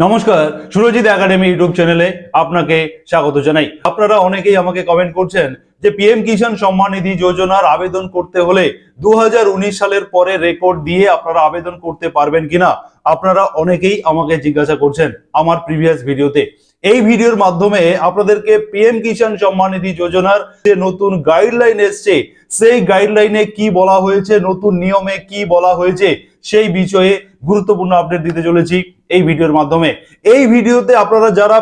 নমস্কার, Surajit academy YouTube চ্যানেলে আপনাকে স্বাগত জানাই। আপনারা অনেকেই আমাকে কমেন্ট করছেন যে পিএম কিষাণ সম্মান নিধি যোজনার আবেদন করতে হলে 2019 সালের পরে রেকর্ড দিয়ে আপনারা আবেদন করতে পারবেন কিনা। আপনারা অনেকেই আমাকে জিজ্ঞাসা করছেন আমার প্রিভিয়াস ভিডিওতে। এই ভিডিওর মাধ্যমে আপনাদেরকে পিএম কিষাণ সম্মান নিধি যোজনার যে নতুন গাইডলাইন এসছে, সেই গাইডলাইনে কি বলা হয়েছে, নতুন নিয়মে কি বলা হয়েছে, সেই বিষয়ে গুরুত্বপূর্ণ আপডেট দিতে চলেছি এই ভিডিওর মাধ্যমে। এই ভিডিওতে আপনারা যারা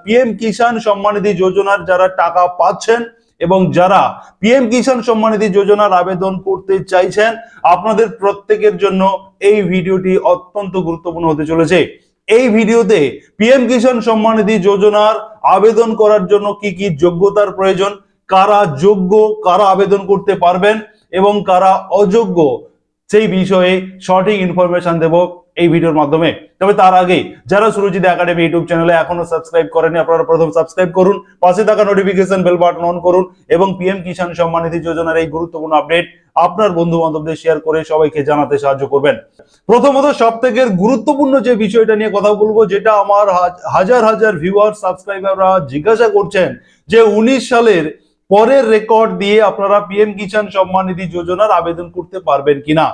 পিএম কিষাণ সম্মান নিধি যোজনার যারা টাকা পাচ্ছেন এবং যারা পিএম কিষাণ সম্মান নিধি যোজনার আবেদন করতে চাইছেন, আপনাদের প্রত্যেকের জন্য এই ভিডিওটি অত্যন্ত গুরুত্বপূর্ণ হতে চলেছে। এই ভিডিওতে পিএম কিষাণ সম্মান নিধি যোজনার আবেদন করার জন্য কি কি যোগ্যতার প্রয়োজন, কারা যোগ্য, কারা আবেদন করতে পারবেন এবং কারা অযোগ্য, সেই বিষয়ে সঠিক ইনফরমেশন দেব এই ভিডিওর মাধ্যমে। তবে তার আগে যারা সুরজিৎ একাডেমি ইউটিউব চ্যানেলে এখনো সাবস্ক্রাইব করেনি, আপনারা প্রথম সাবস্ক্রাইব করুন, পাশে থাকা নোটিফিকেশন বেল বাটন অন করুন এবং পিএম কিষাণ সম্মান নিধি যোজনার এই গুরুত্বপূর্ণ আপডেট আপনার বন্ধু বান্ধবদের শেয়ার করে সবাইকে জানাতে সাহায্য করবেন। প্রথমত সবথেকে গুরুত্বপূর্ণ যে বিষয়টা নিয়ে কথা বলবো, যেটা আমার হাজার হাজার ভিউয়ার সাবস্ক্রাইবাররা জিজ্ঞাসা করছেন যে 19 সালের পরের রেকর্ড দিয়ে আপনারা পিএম কিষাণ সম্মান নিধি যোজনার আবেদন করতে পারবেন কিনা।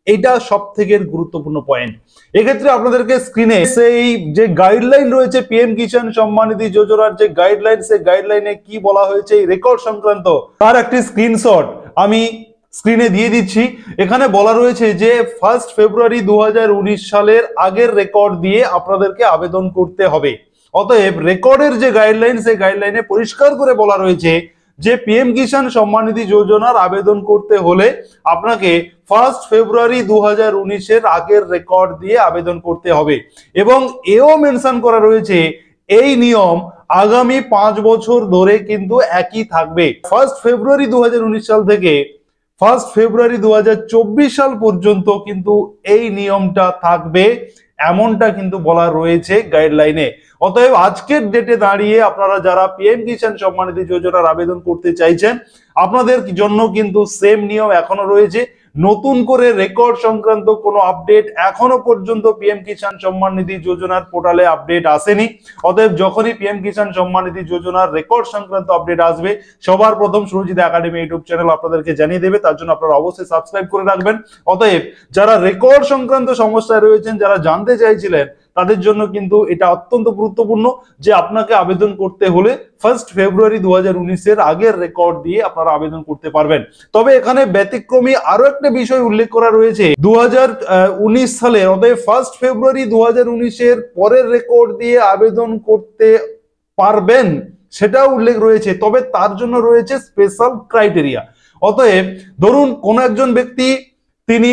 এটা সব থেকে গুরুত্বপূর্ণ পয়েন্ট। এক্ষেত্রে আপনাদেরকে স্ক্রিনে সেই যে গাইডলাইন রয়েছে পিএম কিষাণ সম্মান নিধি যোজনার যে গাইডলাইন, সেই গাইডলাইনে কি বলা হয়েছে এই রেকর্ড সংক্রান্ত তার একটি স্ক্রিনশট আমি স্ক্রিনে দিয়ে দিচ্ছি। এখানে বলা রয়েছে যে 1 ফেব্রুয়ারি 2019 সালের আগের রেকর্ড দিয়ে আপনাদেরকে আবেদন করতে হবে। অতএব রেকর্ডের যে গাইডলাইন, সেই গাইডলাইনে পরিষ্কার করে বলা রয়েছে যে পিএম কিষাণ সম্মান নিধি যোজনার আবেদন করতে হলে আপনাকে 1 ফেব্রুয়ারি 2019 এর আগের রেকর্ড দিয়ে আবেদন করতে হবে এবং এও মেনশন করা রয়েছে এই নিয়ম আগামী 5 বছর ধরে কিন্তু একই থাকবে। 1 ফেব্রুয়ারি 2019 সাল থেকে 1 ফেব্রুয়ারি 2024 সাল পর্যন্ত কিন্তু এই নিয়মটা থাকবে, এমনটা কিন্তু বলা রয়েছে গাইডলাইনে। অতএব আজকের ডেটে দাঁড়িয়ে আপনারা যারা পিএম কিষাণ সম্মান নিধি যোজনার আবেদন করতে চাইছেন, আপনাদের জন্য কিন্তু সেম নিয়ম এখনো রয়েছে। নতুন করে রেকর্ড সংক্রান্ত কোনো আপডেট এখনো পর্যন্ত পিএম কিষাণ সম্মান নিধি যোজনার পোর্টালে আপডেট আসেনি। অতএব যখনই পিএম কিষাণ সম্মান নিধি যোজনার রেকর্ড সংক্রান্ত আপডেট আসবে, সবার প্রথম সুরজিৎ একাডেমি ইউটিউব চ্যানেল আপনাদেরকে জানিয়ে দেবে। তার জন্য আপনারা অবশ্যই সাবস্ক্রাইব করে রাখবেন। অতএব যারা রেকর্ড সংক্রান্ত সমস্যায় রয়েছেন, যারা জানতে চাইছিলেন, তাদের জন্য কিন্তু এটা অত্যন্ত গুরুত্বপূর্ণ যে আপনাকে আবেদন করতে হলে 1 ফেব্রুয়ারি 2019 এর আগের রেকর্ড দিয়ে আপনারা আবেদন করতে পারবেন। তবে এখানে ব্যতিক্রমী আরো একটা বিষয় উল্লেখ করা রয়েছে, 2019 সালে অর্থাৎ 1 ফেব্রুয়ারি 2019 এর পরের রেকর্ড দিয়ে আবেদন করতে পারবেন সেটা উল্লেখ রয়েছে। তবে তার জন্য রয়েছে স্পেশাল ক্রাইটেরিয়া। অতএব ধরুন কোন একজন ব্যক্তি তিনি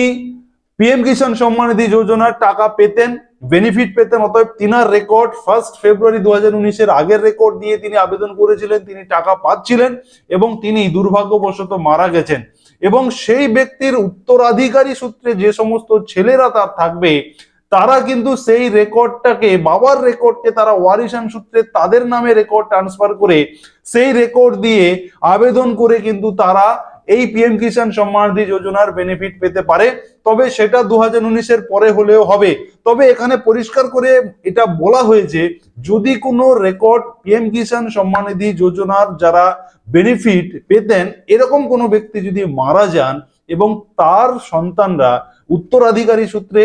পিএম কিষাণ সম্মান নিধি যোজনার টাকা পেতেন, বেনিফিট পেতেন, অতএব তিনার রেকর্ড 1 ফেব্রুয়ারি 2019 এর আগের রেকর্ড দিয়ে তিনি আবেদন করেছিলেন, তিনি টাকা পাচ্ছিলেন এবং তিনি দুর্ভাগ্যবশত মারা গেছেন এবং সেই ব্যক্তির উত্তরাধিকারী সূত্রে যে সমস্ত ছেলেরা তার থাকবে, তারা কিন্তু সেই রেকর্ডটাকে, বাবার রেকর্ডকে তারা ওয়ারিশান সূত্রে তাদের নামে রেকর্ড ট্রান্সফার করে সেই রেকর্ড দিয়ে আবেদন করে কিন্তু তারা এই পিএম কিষাণ সম্মান নিধি যোজনার বেনিফিট পেতে পারে। তবে সেটা 2019 এর পরে হলেও হবে। তবে এখানে পরিষ্কার করে এটা বলা হয়েছে, যদি কোনো রেকর্ড পিএম কিষাণ সম্মান নিধি যোজনার যারা বেনিফিট পেতেন এরকম কোনো ব্যক্তি যদি মারা যান এবং তার সন্তানরা উত্তরাধিকারী সূত্রে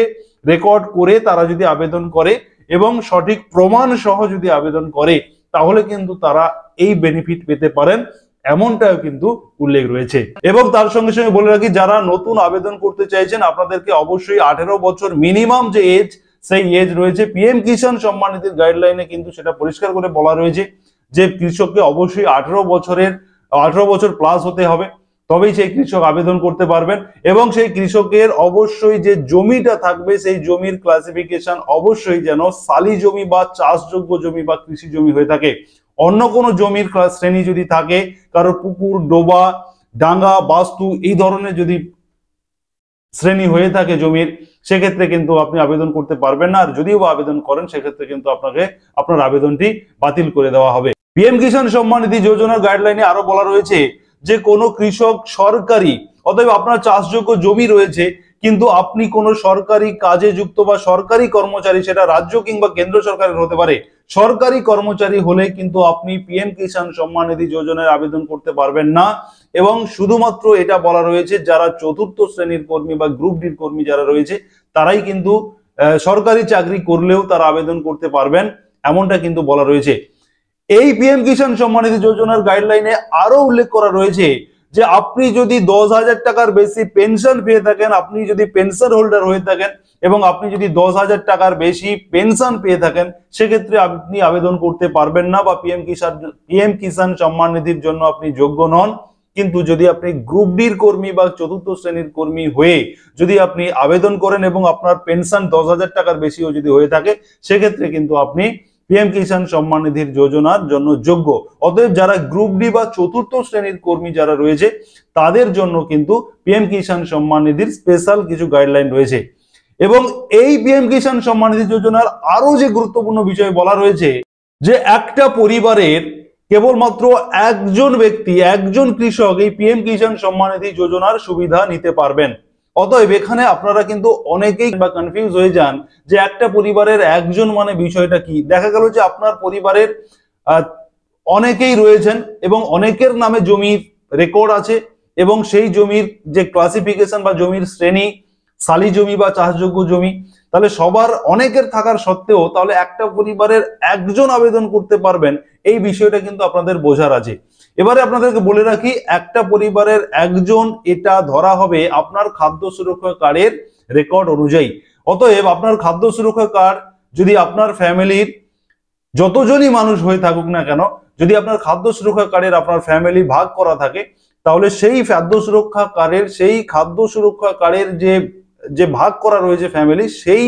রেকর্ড করে তারা যদি আবেদন করে এবং সঠিক প্রমাণ সহ যদি আবেদন করে, তাহলে কিন্তু তারা এই বেনিফিট পেতে পারেন, এমনটাও কিন্তু উল্লেখ রয়েছে। এবং তার সঙ্গে সঙ্গে বলে রাখি, যারা নতুন আবেদন করতে চাইছেন আপনাদেরকে অবশ্যই 18 বছর মিনিমাম যে এজ, সেই এজ রয়েছে। পিএম কিষাণ সম্মান নিধির গাইডলাইনে কিন্তু সেটা পরিষ্কার করে বলা রয়েছে যে কৃষককে অবশ্যই 18 বছর প্লাস হতে হবে, তবেই সেই কৃষক আবেদন করতে পারবেন। এবং সেই কৃষকের অবশ্যই যে জমিটা থাকবে, সেই জমির ক্লাসিফিকেশন অবশ্যই যেন শালি জমি বা চাষযোগ্য জমি বা কৃষি জমি হয়ে থাকে। অন্য কোনো জমির শ্রেণী যদি থাকে, কারো পুকুর, ডোবা, ডাঙ্গা, বাস্তু এই ধরনের যদি শ্রেণী হয়ে থাকে জমির, সেক্ষেত্রে কিন্তু আপনি আবেদন করতে পারবেন না। আর যদিও বা আবেদন করেন, সেক্ষেত্রে কিন্তু আপনার আবেদনটি বাতিল করে দেওয়া হবে। পিএম কিষাণ সম্মান নিধি যোজনার গাইডলাইনে আরো বলা রয়েছে যে কোনো কৃষক সরকারি, অতএব আপনার চাষযোগ্য জমি রয়েছে, কিন্তু আপনি কোনো সরকারি কাজে যুক্ত বা সরকারি কর্মচারী, সেটা রাজ্য কিংবা কেন্দ্র সরকারের হতে পারে, সরকারি কর্মচারী হলে কিন্তু আপনি পিএম কিষাণ সম্মান নিধি যোজনায় আবেদন করতে পারবেন না। এবং শুধুমাত্র এটা বলা রয়েছে যারা চতুর্থ শ্রেণীর কর্মী বা গ্রুপ ডির কর্মী যারা রয়েছে তারাই কিন্তু সরকারি চাকরি করলেও তারা আবেদন করতে পারবেন, এমনটা কিন্তু বলা রয়েছে। এই পিএম কিষাণ সম্মান নিধি যোজনার গাইডলাইনে আরো উল্লেখ করা রয়েছে যে আপনি যদি 10,000 টাকার বেশি পেনশন পেয়ে থাকেন, আপনি যদি পেনশন হোল্ডার হয়ে থাকেন এবং আপনি যদি 10,000 টাকার বেশি পেনশন পেয়ে থাকেন, সেক্ষেত্রে আপনি আবেদন করতে পারবেন না বা পিএম কিষাণ সম্মান নিধির জন্য আপনি যোগ্য নন। কিন্তু যদি আপনি গ্রুপ ডির কর্মী বা চতুর্থ শ্রেণীর কর্মী হয়ে যদি আপনি আবেদন করেন এবং আপনার পেনশন 10,000 টাকার বেশিও যদি হয়ে থাকে, সেক্ষেত্রে কিন্তু আপনি পিএম কিষাণ সম্মান নিধির যোজনার জন্য যোগ্য। অতএব যারা গ্রুপ ডি বা চতুর্থ শ্রেণীর কর্মী যারা রয়েছে তাদের জন্য কিন্তু পিএম কিষাণ সম্মান নিধির স্পেশাল কিছু গাইডলাইন রয়েছে। এবং এই পিএম কিষাণ সম্মান নিধি যোজনার আরো যে গুরুত্বপূর্ণ বিষয় বলা রয়েছে যে একটা পরিবারের কেবলমাত্র একজন ব্যক্তি, একজন কৃষক এই পিএম কিষাণ সম্মান নিধি যোজনার সুবিধা নিতে পারবেন। অতএব এখানে আপনারা কিন্তু অনেকেই বা কনফিউজ হয়ে যান যে একটা পরিবারের একজন মানে বিষয়টা কি। দেখা গেল যে আপনার পরিবারের অনেকেই রয়েছেন এবং অনেকের নামে জমির রেকর্ড আছে এবং সেই জমির যে ক্লাসিফিকেশন বা জমির শ্রেণী, শালি জমি বা চাষযোগ্য জমি, তাহলে সবার অনেকের থাকার সত্ত্বেও তাহলে একটা পরিবারের একজন আবেদন করতে পারবেন, এই বিষয়টা কিন্তু আপনাদের বোঝার আছে। এবারে আপনাদেরকে বলে রাখি, একটা পরিবারের একজন এটা ধরা হবে আপনার খাদ্য সুরক্ষা কার্ডের রেকর্ড অনুযায়ী। অতএব আপনার খাদ্য সুরক্ষা কার্ড যদি আপনার ফ্যামিলির যতজনই মানুষ হয়ে থাকুক না কেন, যদি আপনার খাদ্য সুরক্ষা কার্ডের আপনার ফ্যামিলি ভাগ করা থাকে, তাহলে সেই খাদ্য সুরক্ষা কার্ডের যে ভাগ করা রয়েছে ফ্যামিলি, সেই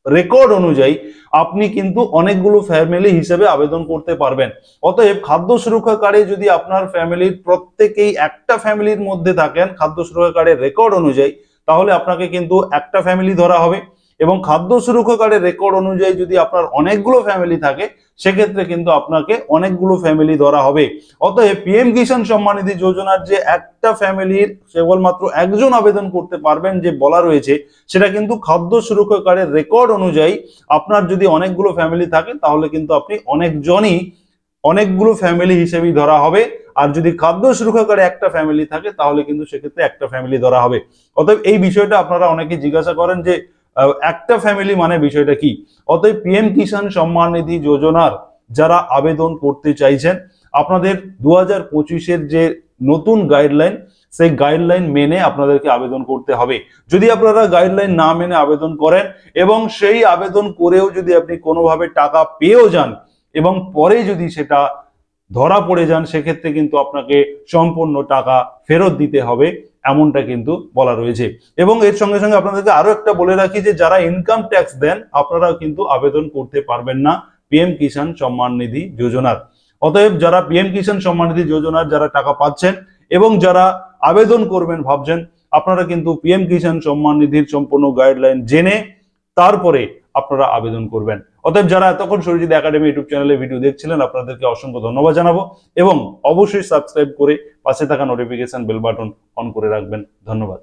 রেকর্ড অনুযায়ী আপনি কিন্তু অনেকগুলো ফ্যামিলি হিসেবে আবেদন করতে পারবেন। অতএব খাদ্য সুরক্ষা কার্ডে যদি আপনার ফ্যামিলির প্রত্যেকেই একটা ফ্যামিলির মধ্যে থাকেন খাদ্য সুরক্ষা কার্ডের রেকর্ড অনুযায়ী, তাহলে আপনাকে কিন্তু একটা ফ্যামিলি ধরা হবে। এবং খাদ্য সুরক্ষা কার্ডের রেকর্ড অনুযায়ী যদি আপনার অনেকগুলো ফ্যামিলি থাকে, সেক্ষেত্রে কিন্তু আপনাকে অনেকগুলো ফ্যামিলি ধরা হবে। অতএব পিএম কিষাণ সম্মান নিধি যোজনার যে একটা ফ্যামিলির কেবলমাত্র একজন আবেদন করতে পারবেন যে বলা রয়েছে, সেটা কিন্তু খাদ্য সুরক্ষা কার্ডের রেকর্ড অনুযায়ী আপনার যদি অনেকগুলো ফ্যামিলি থাকে তাহলে কিন্তু আপনি অনেকগুলো ফ্যামিলি হিসেবেই ধরা হবে। আর যদি খাদ্য সুরক্ষা কার্ডে একটা ফ্যামিলি থাকে তাহলে কিন্তু সেক্ষেত্রে একটা ফ্যামিলি ধরা হবে। অতএব এই বিষয়টা আপনারা অনেকে জিজ্ঞাসা করেন যে একটা ফ্যামিলি মানে বিষয়টা কি। অতএব পিএম কিষাণ সম্মান নিধি যোজনার যারা আবেদন করতে চাইছেন, আপনাদের 2025-এর যে নতুন গাইডলাইন, সেই গাইডলাইন মেনে আপনাদেরকে আবেদন করতে হবে। যদি আপনারা গাইডলাইন না মেনে আবেদন করেন এবং সেই আবেদন করেও যদি আপনি কোনোভাবে টাকা পেয়েও যান এবং পরে যদি সেটা ধরা পড়ে যান, সেক্ষেত্রে কিন্তু আপনাকে সম্পূর্ণ টাকা ফেরত দিতে হবে, এমনটা কিন্তু বলা রয়েছে। এবং এর সঙ্গে সঙ্গে আপনাদেরকে আরো একটা বলে রাখি যে যারা ইনকাম ট্যাক্স দেন আপনারাও কিন্তু আবেদন করতে পারবেন না পিএম কিষাণ সম্মান নিধি যোজনার। অতএব যারা পিএম কিষাণ সম্মান নিধি যোজনার যারা টাকা পাচ্ছেন এবং যারা আবেদন করবেন ভাবছেন, আপনারা কিন্তু পিএম কিষাণ সম্মান নিধির সম্পূর্ণ গাইডলাইন জেনে তারপরে আপনারা আবেদন করবেন। অতএব যারা এতক্ষণ সূর্যজিৎ একাডেমি ইউটিউব চ্যানেলে ভিডিও দেখছিলেন, আপনাদেরকে অসংখ্য ধন্যবাদ জানাবো এবং অবশ্যই সাবস্ক্রাইব করে পাশে থাকা নোটিফিকেশন বেল বাটন অন করে রাখবেন। ধন্যবাদ।